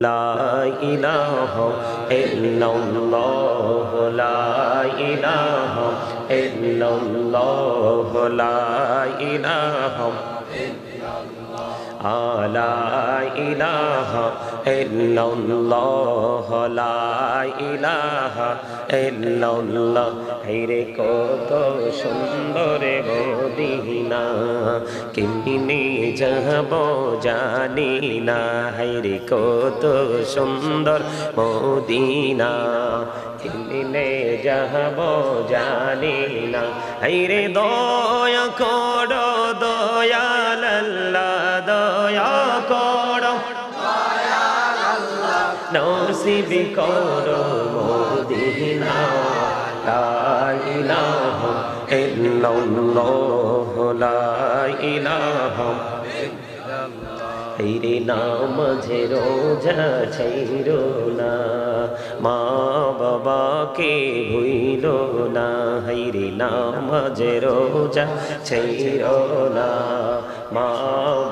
لا إله إلا الله لا إله إلا الله لا إله لا إله إلا الله لا إله إلا الله হেরে কত সুন্দর মদিনা কেমনে যাব জানি না হেরে কত সুন্দর মদিনা কেমনে যাব জানি না হেরে দয়া করো দয়াল আল্লাহ দয়া করো নসিব করো মদিনা লা ইলাহা ইল্লাল্লাহ লা ইলাহা হেরে নামাজে রোজা ছাইরো না মা বাবাকে ভুইল না হেরে নামাজে রোজা ছাইরো না মা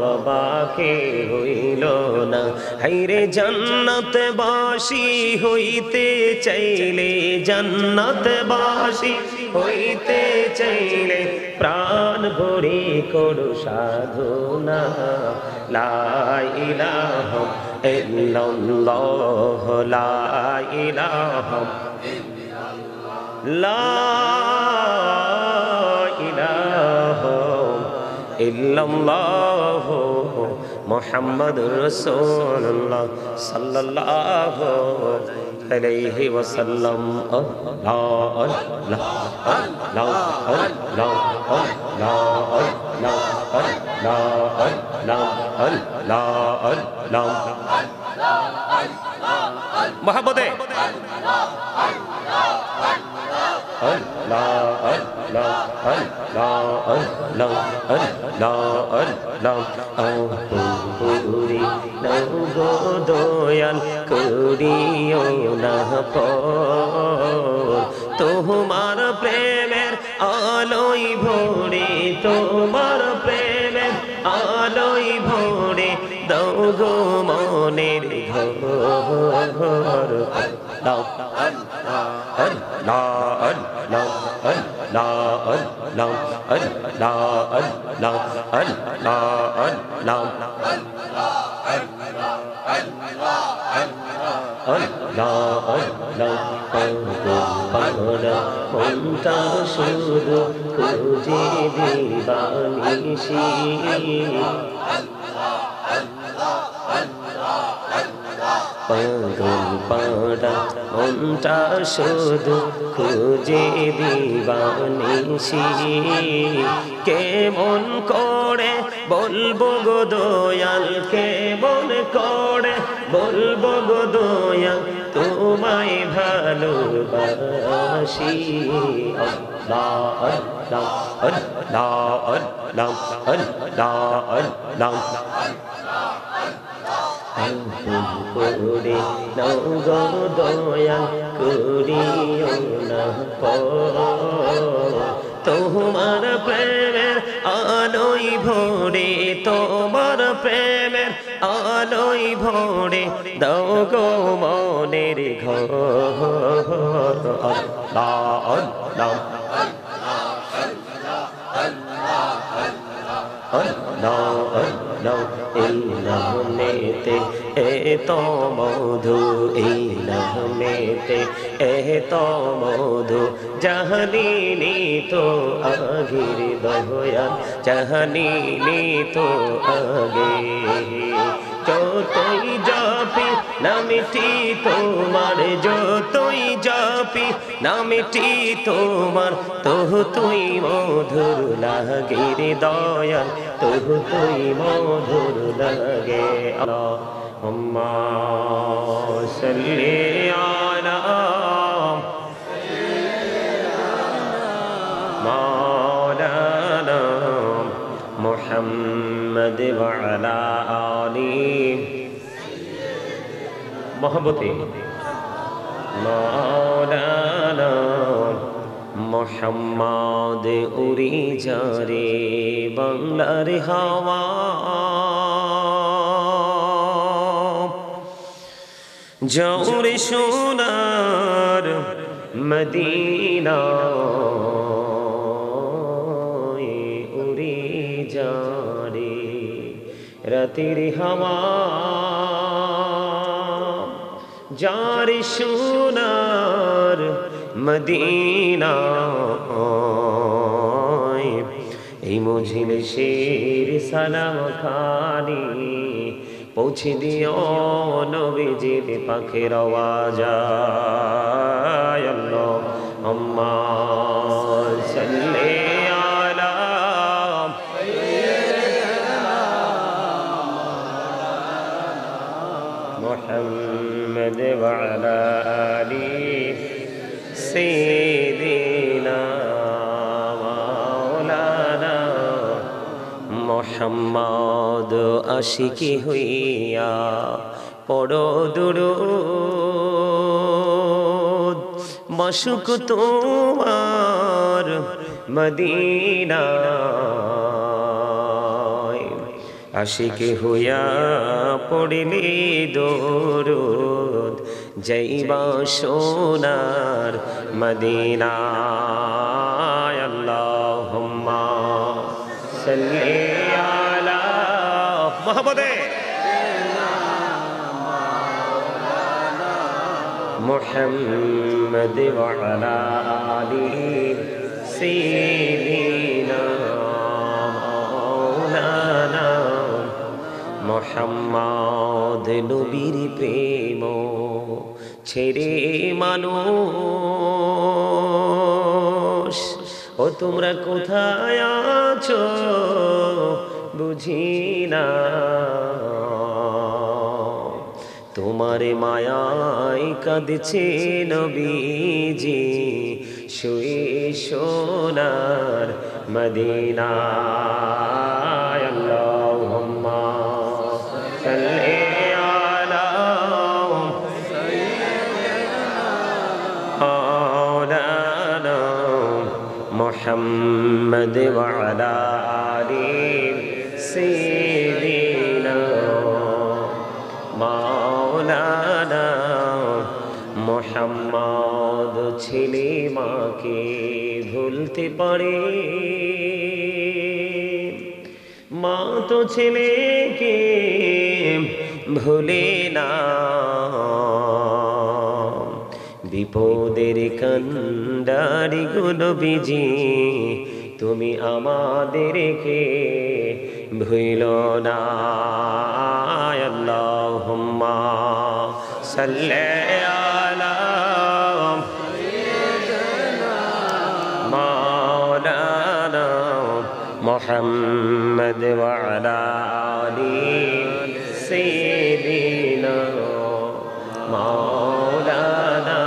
বাবাকে হইল না হাইরে জান্নাত বাসী হইতে চাইলে জান্নাত বাসী হইতে চাইলে প্রাণ ভরে করো সাধনা লা ইলাহা ইল্লাল্লাহ লা ইলাহা লা ইলাহা ইল্লাল্লাহ মুহাম্মাদুর রাসূলুল্লাহ সাল্লাল্লাহু আলাইহি ওয়াসাল্লাম আল্লাহ আল্লাহ আল্লাহ আল্লাহ আল্লাহ আল্লাহ আল্লাহ মহব্বতে Allah Allah Allah Allah Allah Allah Ahuri nago doyan koriyo na por তোমার প্রেমের আলোয় ভরে তোমার প্রেমের আলোয় ভরে দাও গো মনের ঘর দাও Allah Allah Allah Allah Allah Allah মনটা শুধু খুঁজে দিবানিশি পাগল পাড়া মনটা শুধু খুঁজে দিবানিশি কেমন করে বলবো গো দয়াল কেমন করে বলবো গো দয়াল তোমায় ভালোবাসি আল্লাহ আল্লাহ আল্লাহ আল্লাহ আল্লাহ আল্লাহ করে নাও গো দয়াল করিও না তোমার প্রেমের আলোয় ভরে তোমার প্রেমের আলোয় ভরে দাও গো মনের ঘর আল্লাহ আল্লাহ আল্লাহ আল্লাহ এই নামেতে এত মধু এই নামেতে এত মধু জাহানিনি তো আগের দয়াল জাহানিনি তো আগে যতই জপি নামটি তোমার যতই জপি নামটি তোমার তহু তুই মধুর লাগে রে দয়াল তহু তুই মধুর লাগে আল্লাহুম্মা সাল্লি আলা মাওলানা মুহাম্মদ ওয়া আলা আলিহি মহব্বতে মাওলানা মুহাম্মদ উড়ে যারে বাংলার হাওয়া যাওরে সোনার মদিনা উড়ে যারে রাতের হাওয়া যারে সোনার মদিনা এই মজলিসের সালাম খানি পৌঁছে দিও নবীজির পাখের আওয়াজ আল্লাহুম্মা সাল্লি আলা মুহাম্মদ ওয়া আলা আলি সাইয়্যিদিনা মাওলানা মুহাম্মদ আশিকি হইয়া পড়ো দুরূদ মাশুক তোমার মদিনায় আশিকি হইয়া পড়িলি দুরূদ যাইবা সোনার মদিনায় আল্লাহুম্মা সাল্লি আলা মুহাম্মাদে মুহাম্মদ ওয়া আলা আলি সাইয়্যিদিনা মাওলানা মুহাম্মদ নবীর প্রেম ছেড়ে মানুষ ও তোমরা কোথায় আছো বুঝি না তোমার মায়ায় কাঁদছে নবীজি শুয়ে সোনার মদিনায় আল্লাহুম্মা সাল্লি আলা মাওলানা মুহাম্মদ ওয়া আলা আলি সাইয়্যিদিনা মাওলানা মুহাম্মদ ছেলে মাকে ভুলতে পারে মা তো ছেলেকে ভুলে না বিপদের কান্ডারি নবীজি তুমি আমাদেরকে ভুলো না আল্লাহুম্মা সাল্লি আলা মাওলানা মুহাম্মদ ওয়া আলা আলি সাইয়্যিদিনা মাওলানা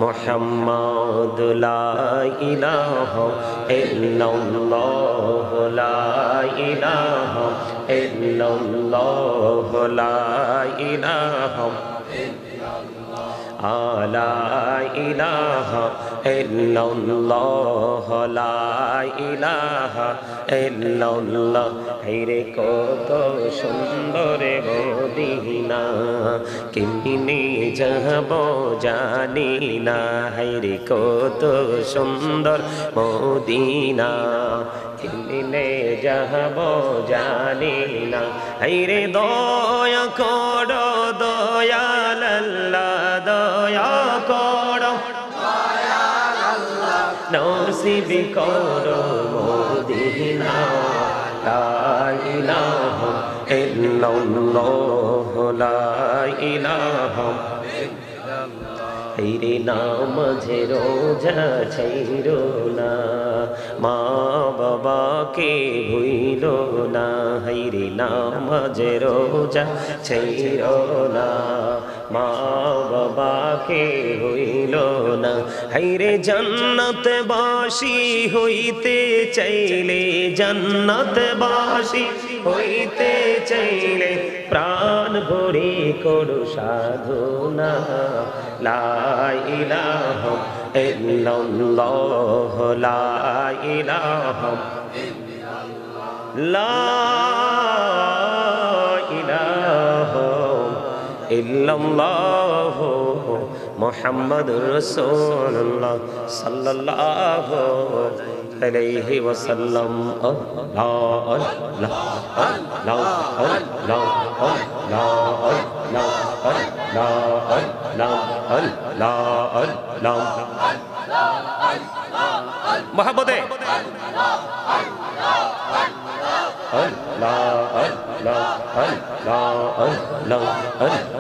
মুহাম্মদ লা ইলাহা ইল্লাল্লাহ লা ইলাহা ইল্লাল্লাহ লা ইলাহা লা ইলাহা ইল্লাল্লাহ লা ইলাহা ইল্লাল্লাহ হেরে কত সুন্দর মদিনা কেমনে যাব জানি না হেরে কত সুন্দর মদিনা কেমনে যাব জানি না হেরে দয়া করো দয়াল আল্লাহ দয়া করো দয়াল আল্লাহ নসিব করো মদিনা লা ইলাহা ইল্লাল্লাহ লা ইলাহা হেরে নামাজে রোজা ছাইরো না মা বাবাকে ভুইলো না হেরে নামাজে রোজা ছাইরো না মা বাবাকে ভুইলো না হেরে জান্নাতবাসী হইতে চাইলে জান্নাতবাসী হইতে চাইলে প্রাণ ভরে করো সাধনা লা ইলাহা ইল্লাল্লাহ লা ইলাহা লা ইলাহা ইল্লাল্লাহু মুহাম্মাদুর রাসূলুল্লাহ সাল্লাল্লাহু আলাইহি ওয়াসাল্লাম। আল্লাহ আল্লাহ আল্লাহ আল্লাহ আল্লাহ আল্লাহ আল্লাহ মহব্বতে আল্লাহ আল্লাহ আল্লাহ আল্লাহ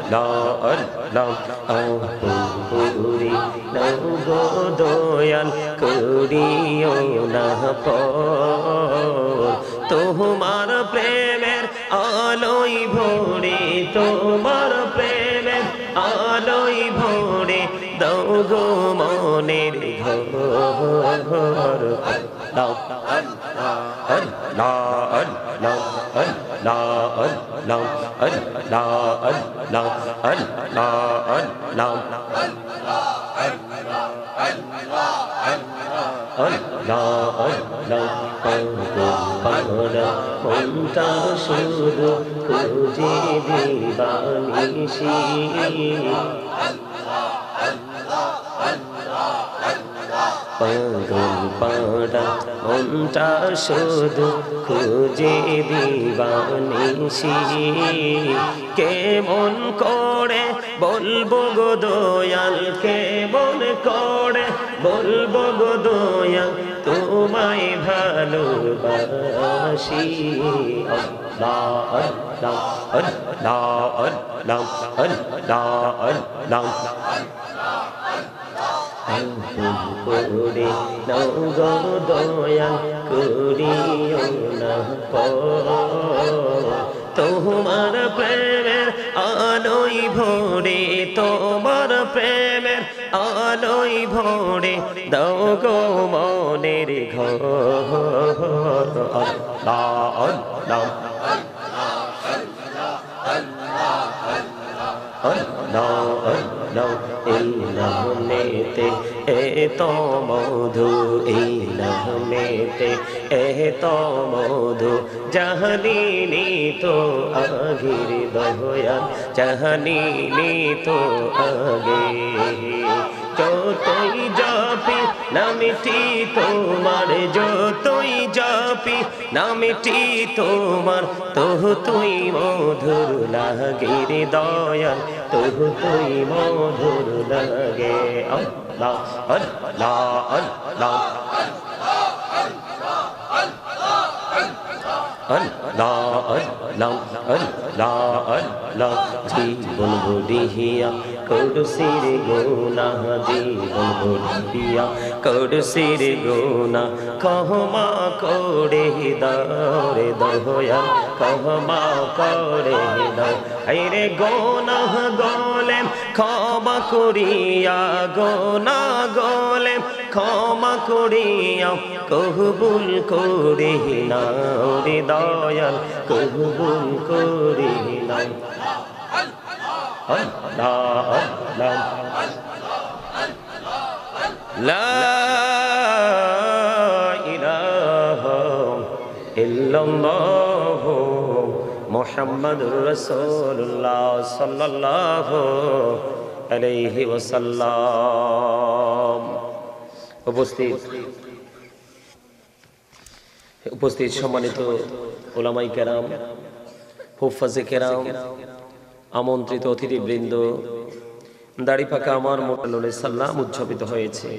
আল্লাহ আল্লাহ পুরি নগো দয়াল করিও না পর তোমার প্রেমের আলোই ভরে তোমার প্রেমের আলোই ভরে দাও গো মনের ঘর দাও আল্লাহ আল্লাহ আল্লাহ আল্লাহ আল্লাহ আল্লাহ আল্লাহ মনটা শুধু খুঁজে দিবানিশি পাগল পাড়া মনটা শুধু খুঁজে দিবানিশি কেমন করে বলবো গো দয়াল কেমন করে বলবো গো দয়াল তোমায় ভালোবাসি আল্লাহ আল্লাহ আল্লাহ আল্লাহ আল্লাহ করে নাও গো দয়াল করিও না তোমার প্রেমের আলোই ভরে তোমার প্রেমের আলোই ভরে দাও গো মনের ঘর আল্লাহ আল্লাহ এই নামেতে এত মধু এই নামেতে এত মধু জাহানিনি তো আগের দয়াল জাহানিনি তো আগে যতই জপি নামটি তোমার যতই জপি নামটি তোমার তহু তুই মধুর লাগে রে দয়াল তহু তুই মধুর লাগে আল্লাহ আল্লাহ আল্লাহ আল্লাহ আল্লাহ আল্লাহ আল্লাহ জীবন বড়িয়া করসির গুনা জীবন বড়িয়া করসির গুনা ক্ষমা করে দাও রে দয়াল ক্ষমা করে দাও আইরে গোনা গলেম ক্ষমা করিয়া গোনা গলেম ক্ষমা করিয়া কবুল করে নাও রে দয়াল কবুল করে নাও আল্লাহ আল্লাহ লা ইলাহা ইল্লাল্লাহ মুহাম্মাদুর রাসূলুল্লাহ সাল্লাল্লাহু আলাইহি ওয়াসাল্লাম। উপস্থিত সম্মানিত উলামায়ে কেরাম হুফাজে কেরাম আমন্ত্রিত অতিথিবৃন্দ দাড়ি পাকা আমার মোটাল্লুল সাল্লাম উদযাপিত হয়েছে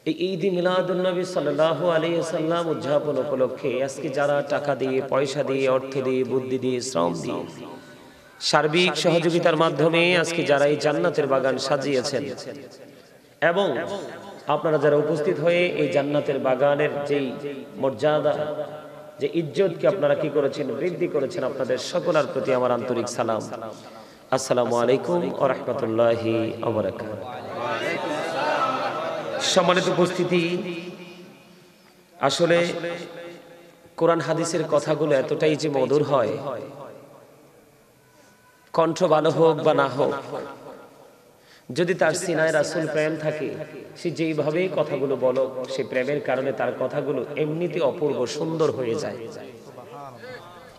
এই ঈদ মিলাদুন নবী সাল্লাল্লাহু আলাইহি ওয়াসাল্লাম উদযাপন উপলক্ষে আজকে যারা টাকা দিয়ে পয়সা দিয়ে অর্থ দিয়ে বুদ্ধি দিয়ে শ্রম দিয়ে সার্বিক সহযোগিতার মাধ্যমে আজকে যারা এই জান্নাতের বাগান সাজিয়েছেন এবং আপনারা যারা উপস্থিত হয়ে এই জান্নাতের বাগানের যেই মর্যাদা যে ইজ্জতকে আপনারা কি করেছেন বৃদ্ধি করেছেন আপনাদের সকলের প্রতি আমার আন্তরিক সালাম। আসসালামু আলাইকুম ওয়া রাহমাতুল্লাহি ওয়া বারাকাতুহু। সম্মানিত উপস্থিতি, আসলে কোরআন হাদিসের কথাগুলো এতটাই যে মধুর হয়, কণ্ঠ ভালো হোক বা না হোক, যদি তার সিনায় রাসূল প্রেম থাকে, সে যেইভাবে কথাগুলো বলো সেই প্রেমের কারণে তার কথাগুলো এমনিতে অপূর্ব সুন্দর হয়ে যায়।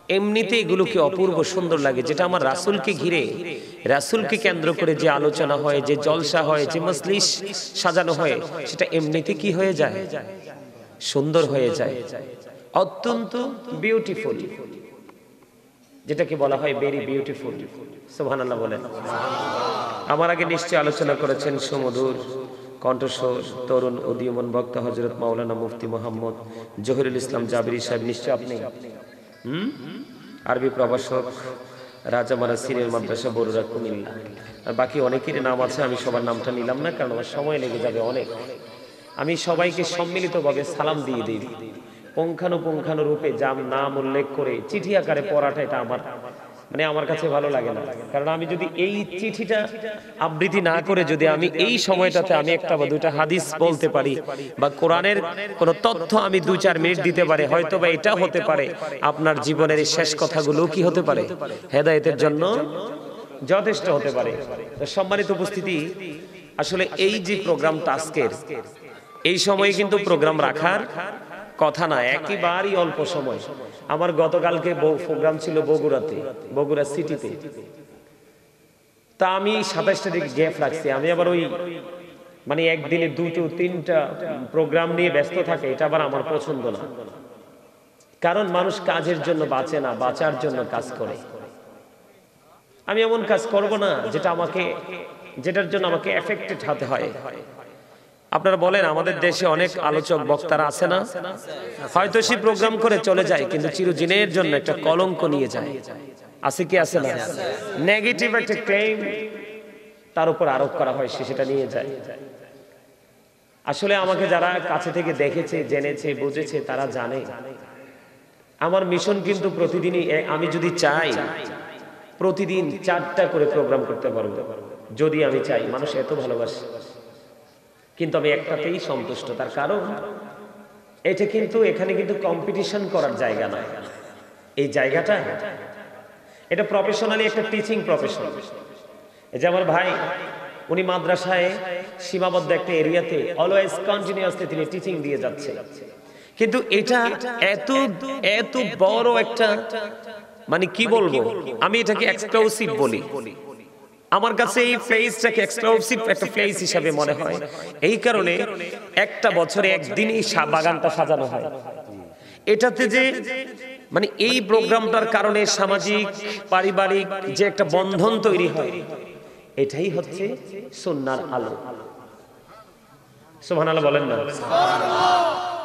এমনিতে এগুলোকে অপূর্ব সুন্দর লাগে, যেটা আমার রাসূলকে ঘিরে, রাসূলকে কেন্দ্র করে যে আলোচনা হয়, যে জলসা হয়, যে মজলিস সাজানো হয়, সেটা এমনিতে কি হয়ে যায়? সুন্দর হয়ে যায়, অত্যন্ত বিউটিফুল, যেটাকে বলা হয় ভেরি বিউটিফুল। সুবহানাল্লাহ বলেন। আমার আগে নিশ্চয় আলোচনা করেছেন সুমধুর কণ্ঠস্বর তরুণ উদীয়মান বক্তা হযরত মাওলানা মুফতি মোহাম্মদ জহিরুল ইসলাম জাবিরি সাহেব। নিশ্চয় আপনি আরবি প্রভাষক, রাজামারা সিনিয়র মাদ্রাসা বরুড়া কুমিল্লা। আর বাকি অনেকেরই নাম আছে, আমি সবার নামটা নিলাম না, কারণ আমার সময় লেগে যাবে অনেক। আমি সবাইকে সম্মিলিতভাবে সালাম দিয়ে দিই। পুঙ্খানুপুঙ্খানু রূপে নাম উল্লেখ করে চিঠি আকারে পড়াটা, এটা আমার কাছে ভালো লাগে না। কারণ আমি যদি এই চিঠিটা আবৃত্তি না করে যদি আমি এই সময়টাতে আমি একটা বা দুইটা হাদিস বলতে পারি বা কোরআনের কোন তথ্য আমি 2-4 মিনিট দিতে পারি, হয়তো বা এটা হতে পারে আপনার জীবনের এই শেষ কথাগুলো কি হতে পারে, হেদায়েতের জন্য যথেষ্ট হতে পারে। তো সম্মানিত উপস্থিতি, আসলে এই যে প্রোগ্রামটা আজকের, এই সময়ে কিন্তু প্রোগ্রাম রাখার কথা না, একেবারেই অল্প সময়। আমার গতকালকে প্রোগ্রাম ছিল বগুড়াতে, বগুড়া সিটিতে। তা আমি 27 তারিখ গ্যাপ রাখছি। আমি আবার ওই একদিনে 2-3টা প্রোগ্রাম নিয়ে ব্যস্ত থাকে, এটা আবার আমার পছন্দ না। কারণ মানুষ কাজের জন্য বাঁচে না, বাঁচার জন্য কাজ করে। আমি এমন কাজ করব না যেটার জন্য আমাকে এফেক্টেড হতে হয়। আপনারা বলেন, আমাদের দেশে অনেক আলোচক বক্তারা আছে না? হয়তো সে প্রোগ্রাম করে চলে যায়, কিন্তু চিরদিনের জন্য একটা কলঙ্ক নিয়ে যায়। আছে কি আছে না? নেগেটিভ একটা ক্লেম তার উপর আরোপ করা হয়, সে সেটা নিয়ে যায়। আসলে আমাকে যারা কাছে থেকে দেখেছে, জেনেছে, বুঝেছে, তারা জানে আমার মিশন কিন্তু প্রতিদিনই, আমি যদি চাই প্রতিদিন 4টা করে প্রোগ্রাম করতে পারবো, যদি আমি চাই। মানুষ এত ভালোবাসে, কিন্তু আমি একটাতেই সন্তুষ্ট। তার কারণ এটা কিন্তু, এখানে কিন্তু কম্পিটিশন করার জায়গা নয়। এই জায়গাটা, এটা প্রফেশনালি একটা টিচিং প্রফেশন। এই যে আমার ভাই, উনি মাদ্রাসায় সীমাবদ্ধ একটা এরিয়াতে অলওয়েজ কন্টিনিউয়াসলি তিনি টিচিং দিয়ে যাচ্ছে। কিন্তু এটা এত বড় একটা, কি বলবো, আমি এটাকে এক্সক্লুসিভ বলি। আমার কাছে এই প্লেসটাকে এক্সক্লুসিভ একটা প্লেস হিসেবে মনে হয়। এই কারণে একটা বছরে একদিনই বাগানটা সাজানো হয়। এটাতে যে এই প্রোগ্রামটার কারণে সামাজিক, পারিবারিক যে একটা বন্ধন তৈরি হয়, এটাই হচ্ছে সুন্নাহর আলো। সুবহানাল্লাহ বলেন না?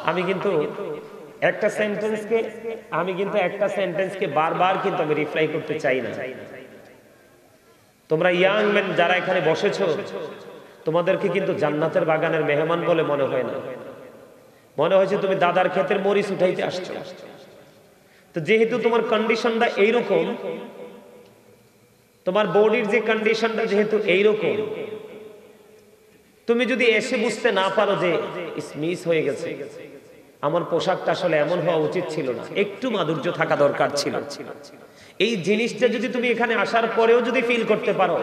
আমি কিন্তু একটা সেন্টেন্সকে বারবার কিন্তু আমি রিপ্লাই করতে চাই না। তোমরা ইয়াং ম্যান যারা এখানে বসেছো, তোমাদেরকে কিন্তু জান্নাতের বাগানের মেহমান বলে মনে হয় না। মনে হয়েছে তুমি দাদার ক্ষেতের মরিচ উঠাইতে আসছো। তো যেহেতু তোমার কন্ডিশনটা এইরকম, তোমার বডির যে কন্ডিশনটা যেহেতু এইরকম, তুমি যদি এসে বুঝতে না পারো যে মিস হয়ে গেছে, আমার পোশাকটা আসলে এমন হওয়া উচিত ছিল না, একটু মাধুর্য থাকা দরকার ছিল, এই জিনিসটা যদি তুমি এখানে আসার পরেও যদি ফিল করতে পারো,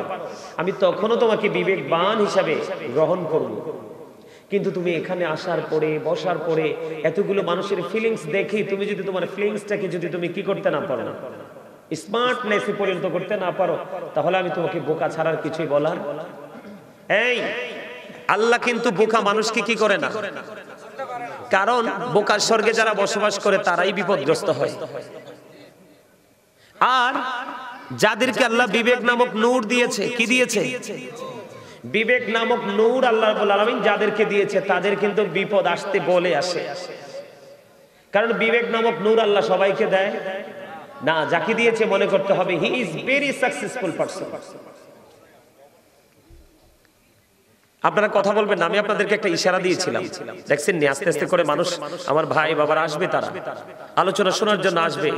আমি তখনও তোমাকে বিবেকবান হিসাবে গ্রহণ করব। কিন্তু তুমি এখানে আসার পরে, বসার পরে এতগুলো মানুষের ফিলিংস দেখি তুমি যদি তোমার ফিলিংসটাকে যদি তুমি কি করতে না পারো, স্মার্টনেসে পরিণত করতে না পারো, তাহলে আমি তোমাকে বোকা ছাড়ার কিছুই বলার। এই আল্লাহ কিন্তু বোকা মানুষকে কি করে না, কারণ বোকার স্বর্গে যারা বসবাস করে তারাই বিপদগ্রস্ত হয়। আর যাদেরকে আল্লাহ বিবেক নামক নূর দিয়েছে, কি দিয়েছে? বিবেক নামক নূর আল্লাহ রাব্বুল আলামিন যাদেরকে দিয়েছে, তাদের কিন্তু বিপদ আসতে বলে আসে। কারণ বিবেক নামক নূর আল্লাহ সবাইকে দেয় না। যাকে দিয়েছে মনে করতে হবে he is very successful person. আপনারা কথা বলবেন না, আমি আপনাদেরকে একটা ইশারা দিয়েছিলাম, দেখছেন নি? আস্তে আস্তে করে মানুষ, আমার ভাই বাবারা আসবে, তারা আলোচনা শোনার জন্য আসবে।